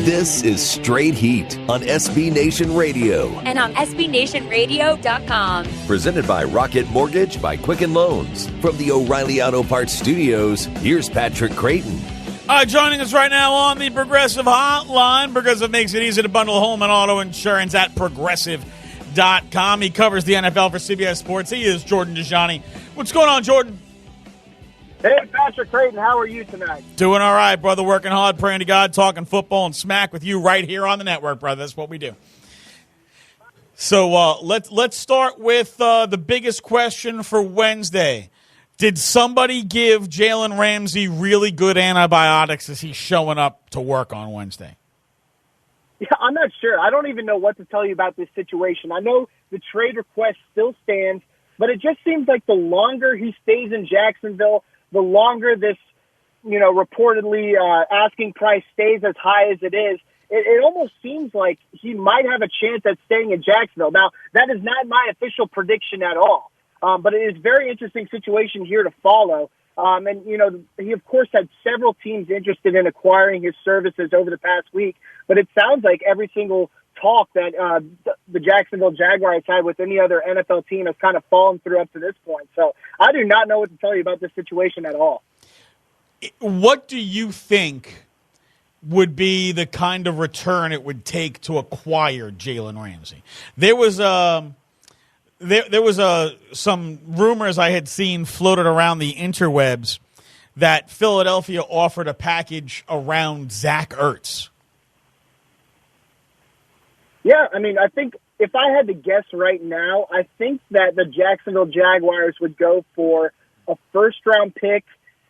This is Straight Heat on SB Nation Radio. And on SBNationRadio.com. Presented by Rocket Mortgage by Quicken Loans. From the O'Reilly Auto Parts Studios, here's Patrick Creighton. Joining us right now on the Progressive Hotline. Progressive makes it easy to bundle home and auto insurance at Progressive.com. He covers the NFL for CBS Sports. He is Jordan Dajani. What's going on, Jordan? Hey, Patrick Creighton, how are you tonight? Doing all right, brother. Working hard, praying to God, talking football and smack with you right here on the network, brother. That's what we do. So let's start with the biggest question for Wednesday. Did somebody give Jalen Ramsey really good antibiotics as he's showing up to work on Wednesday? Yeah, I'm not sure. I don't even know what to tell you about this situation. I know the trade request still stands, but it just seems like the longer he stays in Jacksonville, the longer this, reportedly asking price stays as high as it is, it almost seems like he might have a chance at staying in Jacksonville. Now, that is not my official prediction at all. But it is a very interesting situation here to follow. He, of course, had several teams interested in acquiring his services over the past week. But it sounds like every single talk that the Jacksonville Jaguars had with any other NFL team has kind of fallen through up to this point. So I do not know what to tell you about this situation at all. What do you think would be the kind of return it would take to acquire Jalen Ramsey? There was some rumors I had seen floated around the interwebs that Philadelphia offered a package around Zach Ertz. Yeah, I think if I had to guess right now, I think that the Jacksonville Jaguars would go for a first-round pick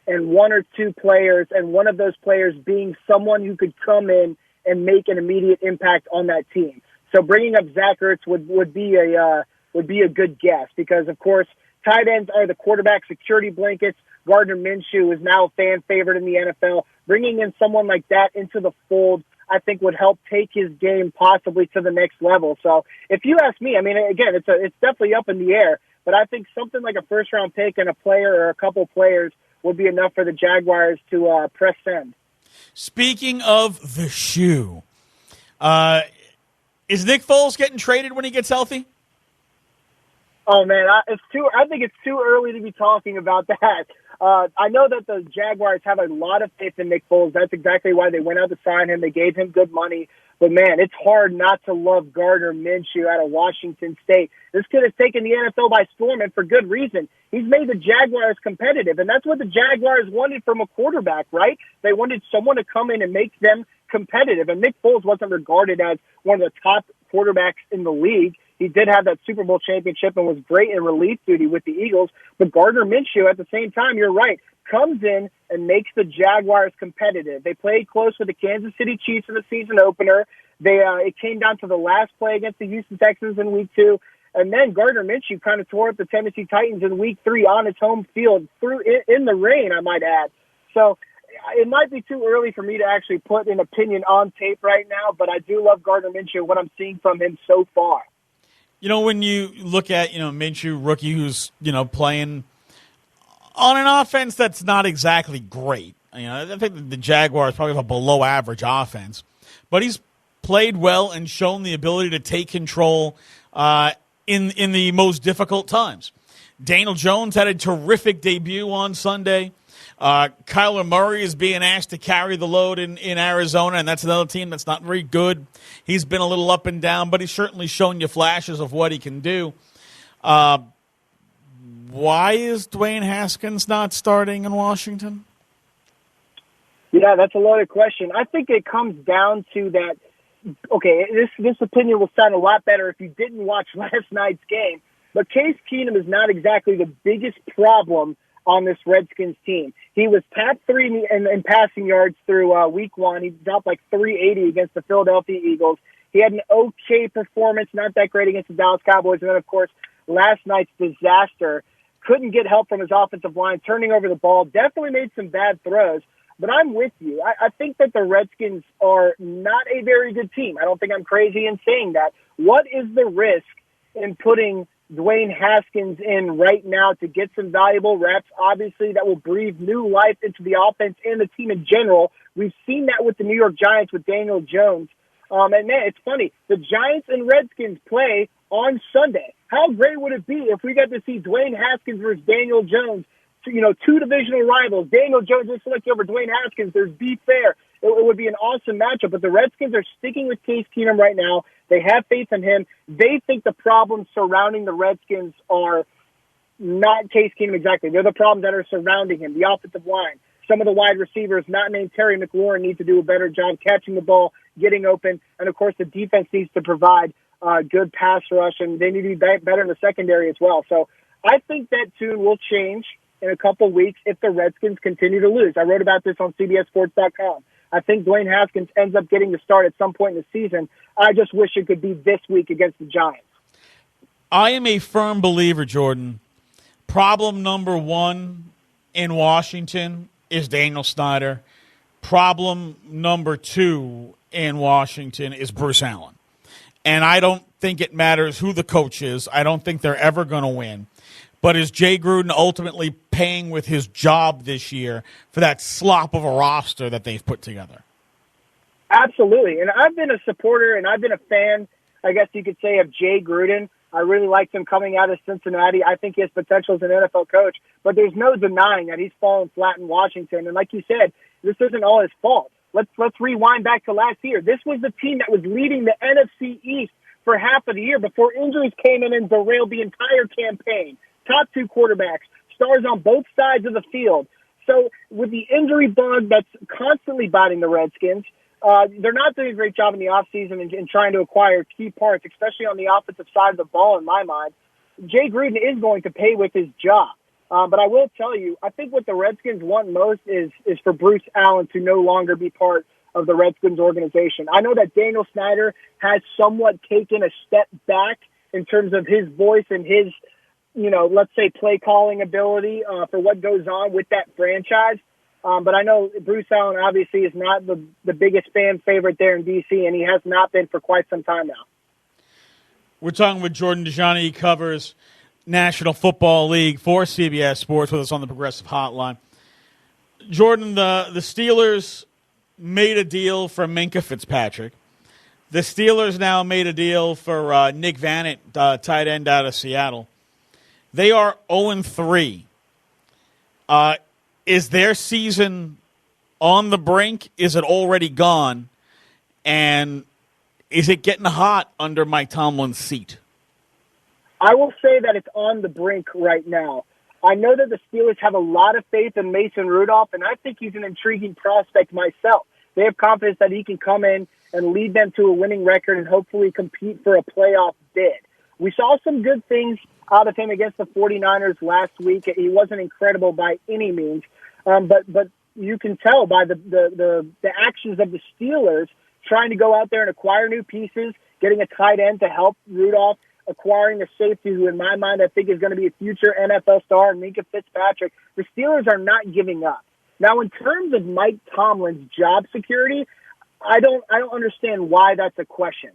and one or two players, and one of those players being someone who could come in and make an immediate impact on that team. So bringing up Zach Ertz would be a good guess because, of course, tight ends are the quarterback security blankets. Gardner Minshew is now a fan favorite in the NFL. Bringing in someone like that into the fold, I think, would help take his game possibly to the next level. So if you ask me, again, it's definitely up in the air, but I think something like a first-round pick and a player or a couple players would be enough for the Jaguars to press send. Speaking of the shoe, is Nick Foles getting traded when he gets healthy? Oh, man, I think it's too early to be talking about that. I know that the Jaguars have a lot of faith in Nick Foles. That's exactly why they went out to sign him. They gave him good money. But, man, it's hard not to love Gardner Minshew out of Washington State. This kid has taken the NFL by storm, and for good reason. He's made the Jaguars competitive, and that's what the Jaguars wanted from a quarterback, right? They wanted someone to come in and make them competitive, and Nick Foles wasn't regarded as one of the top quarterbacks in the league. He did have that Super Bowl championship and was great in relief duty with the Eagles. But Gardner Minshew, at the same time, you're right, comes in and makes the Jaguars competitive. They played close with the Kansas City Chiefs in the season opener. It came down to the last play against the Houston Texans in Week 2. And then Gardner Minshew kind of tore up the Tennessee Titans in Week 3 on his home field in the rain, I might add. So it might be too early for me to actually put an opinion on tape right now, but I do love Gardner Minshew, what I'm seeing from him so far. When you look at, Minshew, rookie who's, playing on an offense that's not exactly great. I think the Jaguars probably have a below-average offense. But he's played well and shown the ability to take control in the most difficult times. Daniel Jones had a terrific debut on Sunday. Kyler Murray is being asked to carry the load in Arizona, and that's another team that's not very good. He's been a little up and down, but he's certainly shown you flashes of what he can do. Why is Dwayne Haskins not starting in Washington? Yeah, that's a loaded question. I think it comes down to that. Okay, this opinion will sound a lot better if you didn't watch last night's game, but Case Keenum is not exactly the biggest problem on this Redskins team. He was top 3 in passing yards through Week 1. He dropped like 380 against the Philadelphia Eagles. He had an okay performance, not that great against the Dallas Cowboys. And then, of course, last night's disaster. Couldn't get help from his offensive line, turning over the ball. Definitely made some bad throws. But I'm with you. I think that the Redskins are not a very good team. I don't think I'm crazy in saying that. What is the risk in putting Dwayne Haskins in right now to get some valuable reps? Obviously, that will breathe new life into the offense and the team in general, We've seen that with the New York Giants with Daniel Jones. And, man, it's funny. The Giants and Redskins play on Sunday. How great would it be if we got to see Dwayne Haskins versus Daniel Jones, two divisional rivals. Daniel Jones is selected over Dwayne Haskins. There's beef there. It would be an awesome matchup. But the Redskins are sticking with Case Keenum right now. They have faith in him. They think the problems surrounding the Redskins are not Case Keenum exactly. They're the problems that are surrounding him, the offensive line. Some of the wide receivers, not named Terry McLaurin, need to do a better job catching the ball, getting open. And, of course, the defense needs to provide good pass rush, and they need to be better in the secondary as well. So I think that tune will change in a couple weeks if the Redskins continue to lose. I wrote about this on CBSSports.com. I think Dwayne Haskins ends up getting the start at some point in the season. I just wish it could be this week against the Giants. I am a firm believer, Jordan. Problem number one in Washington is Daniel Snyder. Problem number two in Washington is Bruce Allen. And I don't think it matters who the coach is. I don't think they're ever going to win. But is Jay Gruden ultimately paying with his job this year for that slop of a roster that they've put together? Absolutely. And I've been a supporter and I've been a fan, I guess you could say, of Jay Gruden. I really liked him coming out of Cincinnati. I think he has potential as an NFL coach. But there's no denying that he's fallen flat in Washington. And like you said, this isn't all his fault. Let's rewind back to last year. This was the team that was leading the NFC East for half of the year before injuries came in and derailed the entire campaign. Top two quarterbacks, stars on both sides of the field. So with the injury bug that's constantly biting the Redskins, they're not doing a great job in the offseason in trying to acquire key parts, especially on the offensive side of the ball, in my mind. Jay Gruden is going to pay with his job. But I will tell you, I think what the Redskins want most is for Bruce Allen to no longer be part of the Redskins organization. I know that Daniel Snyder has somewhat taken a step back in terms of his voice and his, let's say play calling ability for what goes on with that franchise. But I know Bruce Allen obviously is not the biggest fan favorite there in D.C., and he has not been for quite some time now. We're talking with Jordan Dajani. He covers National Football League for CBS Sports with us on the Progressive Hotline. Jordan, the Steelers made a deal for Minkah Fitzpatrick. The Steelers now made a deal for Nick Vannett, tight end out of Seattle. They are 0-3. Is their season on the brink? Is it already gone? And is it getting hot under Mike Tomlin's seat? I will say that it's on the brink right now. I know that the Steelers have a lot of faith in Mason Rudolph, and I think he's an intriguing prospect myself. They have confidence that he can come in and lead them to a winning record and hopefully compete for a playoff bid. We saw some good things out of him against the 49ers last week. He wasn't incredible by any means, but you can tell by the actions of the Steelers trying to go out there and acquire new pieces, getting a tight end to help Rudolph, acquiring a safety who, in my mind, I think is going to be a future NFL star, Minkah Fitzpatrick. The Steelers are not giving up. Now, in terms of Mike Tomlin's job security, I don't understand why that's a question.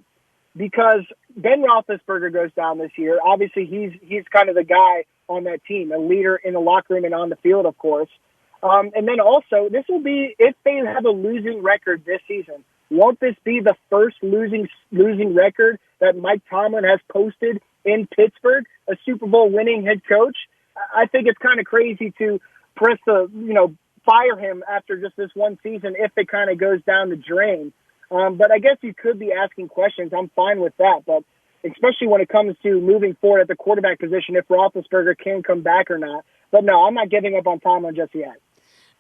Because Ben Roethlisberger goes down this year. Obviously, he's kind of the guy on that team, a leader in the locker room and on the field, of course. And then also, this will be, if they have a losing record this season, won't this be the first losing record that Mike Tomlin has posted in Pittsburgh, a Super Bowl winning head coach? I think it's kind of crazy to fire him after just this one season if it kind of goes down the drain. But I guess you could be asking questions. I'm fine with that. But especially when it comes to moving forward at the quarterback position, if Roethlisberger can come back or not. But no, I'm not giving up on Tomlin just yet.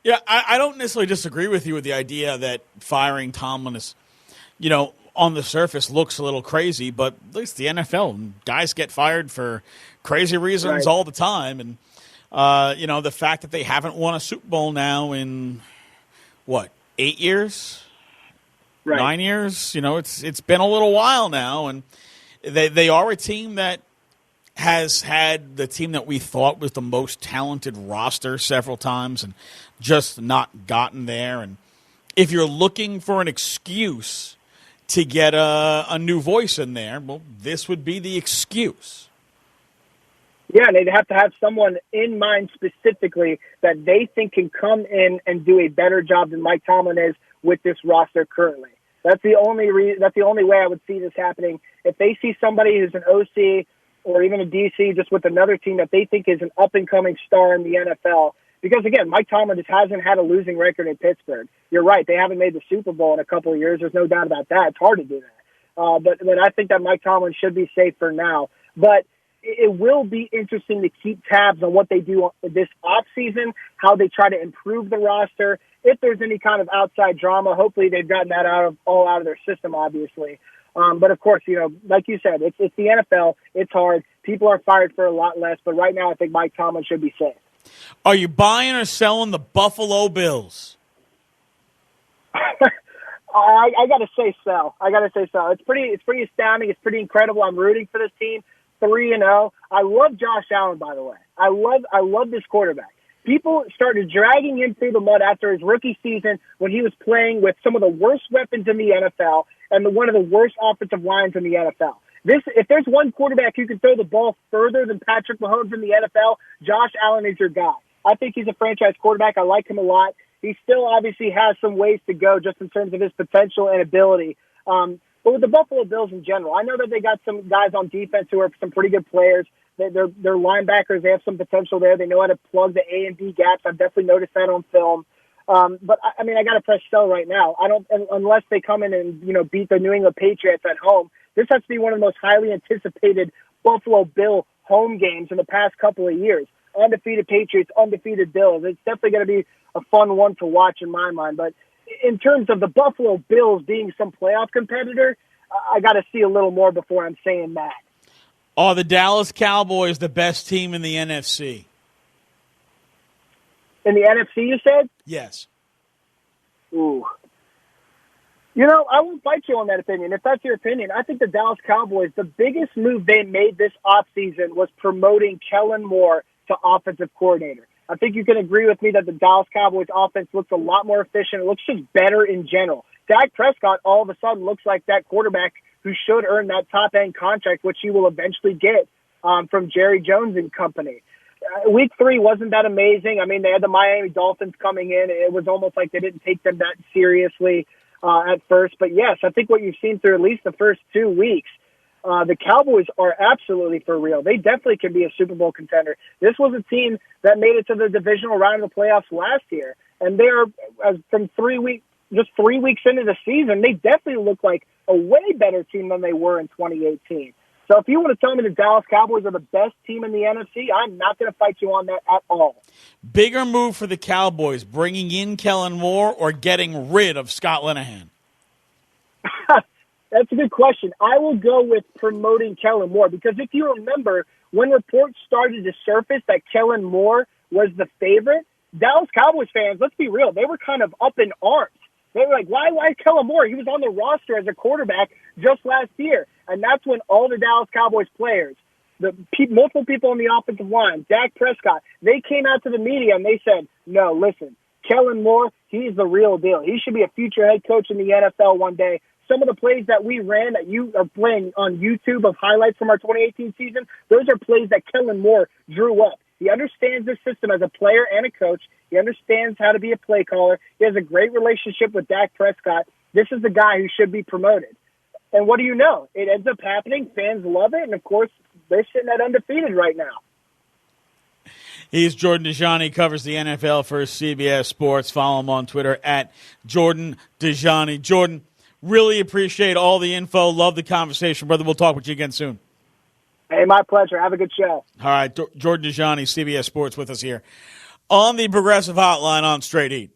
Yeah, I don't necessarily disagree with you with the idea that firing Tomlin is, on the surface looks a little crazy, but at least the NFL, guys get fired for crazy reasons all the time. And, the fact that they haven't won a Super Bowl now in, 8 years? Right. 9 years? It's been a little while now, and they are a team that has had the team that we thought was the most talented roster several times and just not gotten there. And if you're looking for an excuse to get a new voice in there, well, this would be the excuse. Yeah, they'd have to have someone in mind specifically that they think can come in and do a better job than Mike Tomlin is with this roster currently. That's the only way I would see this happening. If they see somebody who's an OC or even a DC just with another team that they think is an up-and-coming star in the NFL. Because, again, Mike Tomlin just hasn't had a losing record in Pittsburgh. You're right. They haven't made the Super Bowl in a couple of years. There's no doubt about that. It's hard to do that. But I think that Mike Tomlin should be safe for now. But it will be interesting to keep tabs on what they do this offseason, how they try to improve the roster. If there's any kind of outside drama, hopefully they've gotten that all out of their system, obviously. But, of course, like you said, it's the NFL. It's hard. People are fired for a lot less. But right now I think Mike Tomlin should be safe. Are you buying or selling the Buffalo Bills? I got to say sell. It's pretty astounding. It's pretty incredible. I'm rooting for this team. 3-0. I love Josh Allen, by the way. I love this quarterback. People started dragging him through the mud after his rookie season when he was playing with some of the worst weapons in the NFL and one of the worst offensive lines in the NFL. If there's one quarterback who can throw the ball further than Patrick Mahomes in the NFL, Josh Allen is your guy. I think he's a franchise quarterback. I like him a lot. He still obviously has some ways to go just in terms of his potential and ability. But with the Buffalo Bills in general, I know that they got some guys on defense who are some pretty good players. They're linebackers. They have some potential there. They know how to plug the A and B gaps. I've definitely noticed that on film. But I mean, I got to press sell right now. Unless they come in and beat the New England Patriots at home. This has to be one of the most highly anticipated Buffalo Bill home games in the past couple of years. Undefeated Patriots, undefeated Bills. It's definitely going to be a fun one to watch in my mind. But in terms of the Buffalo Bills being some playoff competitor, I got to see a little more before I'm saying that. Are the Dallas Cowboys the best team in the NFC? In the NFC, you said? Yes. Ooh. I won't fight you on that opinion. If that's your opinion, I think the Dallas Cowboys, the biggest move they made this offseason was promoting Kellen Moore to offensive coordinator. I think you can agree with me that the Dallas Cowboys offense looks a lot more efficient. It looks just better in general. Dak Prescott all of a sudden looks like that quarterback who should earn that top-end contract, which he will eventually get from Jerry Jones and company. Week 3 wasn't that amazing. I mean, they had the Miami Dolphins coming in. It was almost like they didn't take them that seriously at first. But, yes, I think what you've seen through at least the first 2 weeks, the Cowboys are absolutely for real. They definitely can be a Super Bowl contender. This was a team that made it to the divisional round of the playoffs last year. And they're, from 3 weeks into the season, they definitely look like a way better team than they were in 2018. So if you want to tell me the Dallas Cowboys are the best team in the NFC, I'm not going to fight you on that at all. Bigger move for the Cowboys, bringing in Kellen Moore or getting rid of Scott Linehan? That's a good question. I will go with promoting Kellen Moore because if you remember, when reports started to surface that Kellen Moore was the favorite, Dallas Cowboys fans, let's be real, they were kind of up in arms. They were like, why Kellen Moore? He was on the roster as a quarterback just last year. And that's when all the Dallas Cowboys players, multiple people on the offensive line, Dak Prescott, they came out to the media and they said, no, listen, Kellen Moore, he's the real deal. He should be a future head coach in the NFL one day. Some of the plays that we ran that you are playing on YouTube of highlights from our 2018 season, those are plays that Kellen Moore drew up. He understands the system as a player and a coach. He understands how to be a play caller. He has a great relationship with Dak Prescott. This is the guy who should be promoted. And what do you know? It ends up happening. Fans love it. And, of course, they're sitting at undefeated right now. He's Jordan Dajani. He covers the NFL for CBS Sports. Follow him on Twitter at Jordan Dajani. Jordan, really appreciate all the info. Love the conversation, brother. We'll talk with you again soon. Hey, my pleasure. Have a good show. All right, Jordan Dajani, CBS Sports, with us here on the Progressive Hotline on Straight Heat.